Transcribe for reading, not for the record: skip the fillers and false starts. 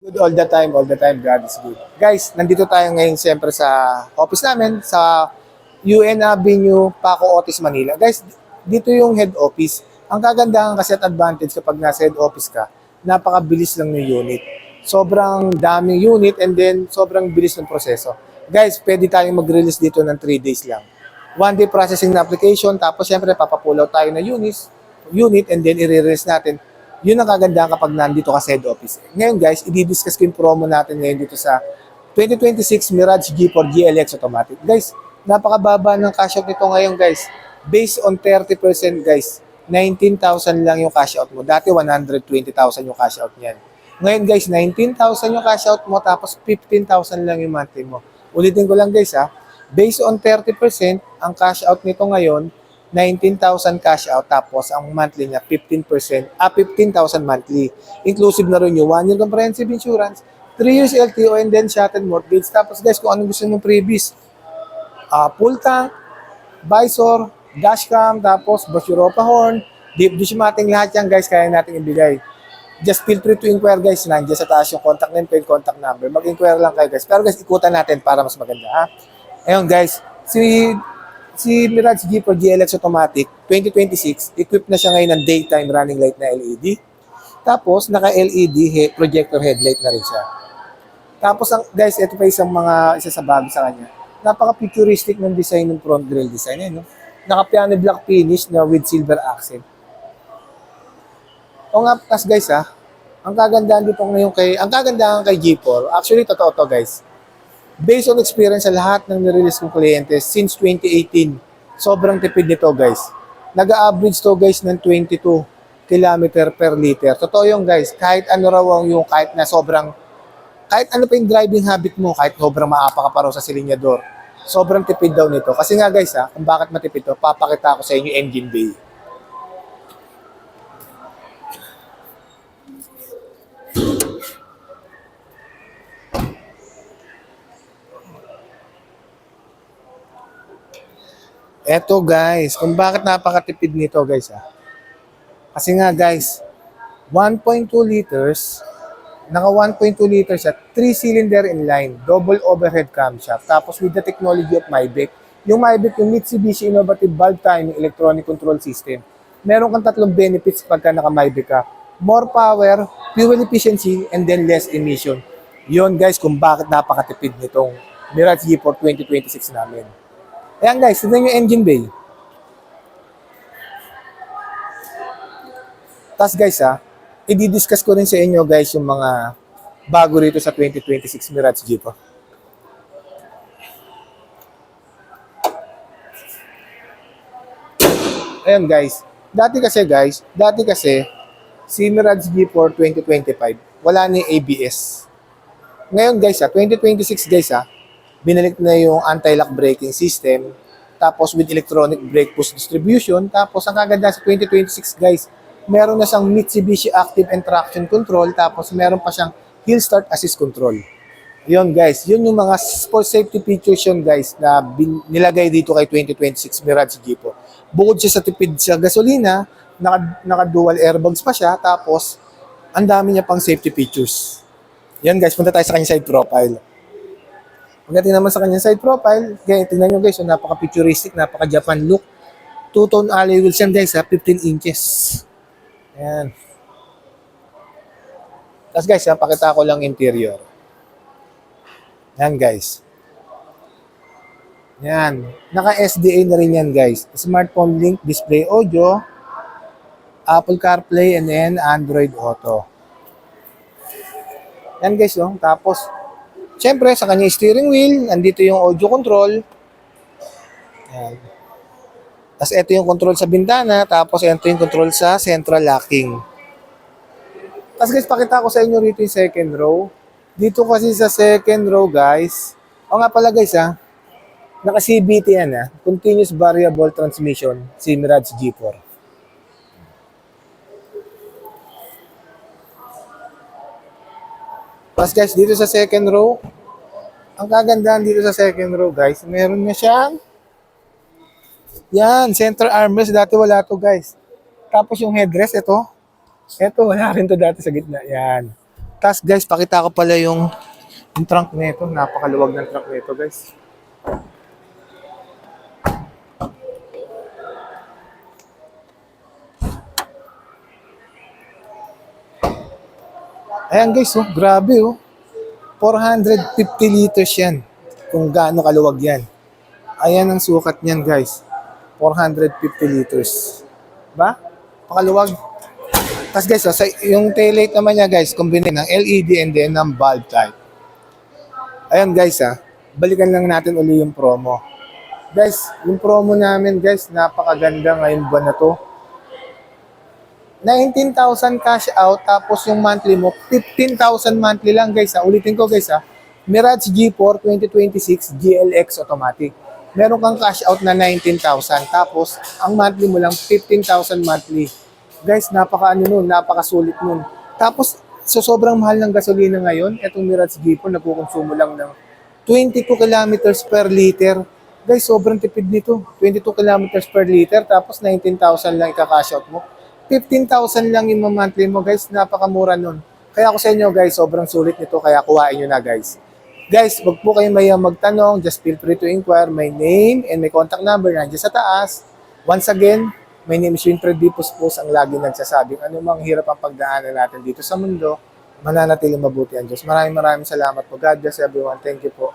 Good all the time, God is good. Guys, nandito tayo ngayon siyempre sa office namin, sa UN Avenue, Paco Otis, Manila. Guys, dito yung head office. Ang kagandahan kasi at advantage kapag nasa head office ka, napakabilis lang ng unit. Sobrang daming unit and then sobrang bilis ng proseso. Guys, pwede tayong mag-release dito ng 3 days lang. 1 day processing na application, tapos siyempre papapulaw tayo na unit and then i-release natin. Yun ang kagandahan kapag nandito ka sa head office. Ngayon guys, i-discuss ko yung promo natin ngayon dito sa 2026 Mirage G4 GLX Automatic. Guys, napakababa ng cash out nito ngayon guys. Based on 30% guys, 19,000 lang yung cash out mo. Dati 120,000 yung cash out niyan. Ngayon guys, 19,000 yung cash out mo tapos 15,000 lang yung monthly mo. Ulitin ko lang guys ha. Based on 30%, ang cash out nito ngayon 19,000 cash out tapos ang monthly niya 15%, 15,000 monthly. Inclusive na rin yung 1 year comprehensive insurance, 3 years LTO and then shuttle mortgage. Tapos guys, kung ano gusto mong freebies, full tank, visor, dashcam, tapos Bosch Europa horn, deep dish mating, lahat yan guys, kaya natin ibigay. Just feel free to inquire guys, nandiyan sa taas yung contact name and contact number. Mag-inquire lang kayo guys. Pero guys, ikutan natin para mas maganda ha. Ayun guys, si Mirage G4 GLX Automatic 2026, equipped na siya ngayon ng daytime running light na LED. Tapos, naka-LED projector headlight na rin siya. Tapos, guys, ito pa isa sa bago sa kanya. Napaka-futuristic ng design ng front grille design. No? Naka-piano black finish na with silver accent. O nga, tas guys ang kagandahan dito ngayon ang kagandahan kay G4, actually, totoo to guys. Based on experience sa lahat ng nirelease kong kliyente since 2018, sobrang tipid nito guys. Nag-average to guys ng 22 kilometer per liter. Totoo yung guys, kahit ano raw kahit ano pa yung driving habit mo, kahit sobrang maapa ka pa raw sa silinyador, sobrang tipid daw nito. Kasi nga guys kung bakit matipid to, papakita ko sa inyo engine bay. Eto guys, kung bakit napakatipid nito guys Kasi nga guys, 1.2 liters, naka 1.2 liters at 3-cylinder inline, double overhead camshaft. Tapos with the technology of Maybach, yung Mitsubishi Innovative Valve Timing Electronic Control System. Meron kang tatlong benefits pagka naka Maybach ka. More power, fuel efficiency, and then less emission. Yon guys kung bakit napakatipid nitong Mirage G4 2026 namin. Ayan guys, tignan yung engine bay. Tapos guys i-discuss ko rin sa inyo guys yung mga bago rito sa 2026 Mirage G4. Ayan guys, dati kasi si Mirage G4 2025, wala ni ABS. Ngayon guys 2026 guys binalik na yung anti-lock braking system, tapos with electronic brake push distribution, tapos ang kaganda sa 2026 guys, meron na siyang Mitsubishi Active and Traction Control, tapos meron pa siyang Hill Start Assist Control. Yun guys, yun yung mga sport safety features yun guys na nilagay dito kay 2026 Mirage G4. Bukod siya sa tipid sa gasolina, naka-dual airbags pa siya, tapos ang dami niya pang safety features. Yan guys, punta tayo sa kanyang side profile. Pagdating naman sa kanyang side profile, tingnan nyo guys, napaka-futuristic, napaka-Japan look. Two-tone alloy wheels yan guys 15 inches. Ayan. Tapos guys pakita ko lang interior. Yan guys. Yan. Naka-SDA na rin yan guys. Smartphone link, display audio, Apple CarPlay, and then Android Auto. Yan guys tapos siyempre, sa kanya steering wheel, andito yung audio control. Ayan. Tapos ito yung control sa bintana, tapos ito yung control sa central locking. Tapos guys, pakita ko sa inyo rito yung second row. Dito kasi sa second row guys, o nga pala guys naka CVT yan Continuous Variable Transmission, si Mirage G4. Tapos guys, dito sa second row, ang kagandahan dito sa second row guys, meron na siyang center armrest. Dati wala to guys. Tapos yung headrest, ito wala rin to dati sa gitna. Yan. Tapos guys, pakita ko pala yung trunk nito. Napakaluwag ng trunk nito guys. Ayan guys, oh, grabe oh. 450 liters yan. Kung gaano kaluwag yan. Ayan ang sukat niyan guys. 450 liters. Ba? Pakaluwag. Tapos guys, oh, yung taillight naman niya guys, combine ng LED and then ng bulb type. Ayan guys balikan lang natin uli yung promo. Guys, yung promo namin guys, napakaganda ngayong buwan na to. 19,000 cash out, tapos yung monthly mo, 15,000 monthly lang guys Ulitin ko guys Mirage G4 2026 GLX automatic. Meron kang cash out na 19,000, tapos ang monthly mo lang 15,000 monthly. Guys, napakasulit nun. Tapos, so sobrang mahal ng gasolina ngayon, etong Mirage G4 nagkukonsumo lang ng 22 kilometers per liter. Guys, sobrang tipid nito. 22 kilometers per liter, tapos 19,000 lang ika-cash out mo. 15,000 lang yung monthly mo guys, napakamura nun. Kaya ako sa inyo guys, sobrang sulit nito, kaya kuhain nyo na guys. Guys, wag po kayo magtanong, just feel free to inquire. My name and my contact number nandiyan sa taas. Once again, my name is Winfred D. Puspos, ang lagi nagsasabing anumang hirap ang pagdaanan natin dito sa mundo, mananatiling mabuti ang Diyos. Maraming salamat po. God bless everyone. Thank you po.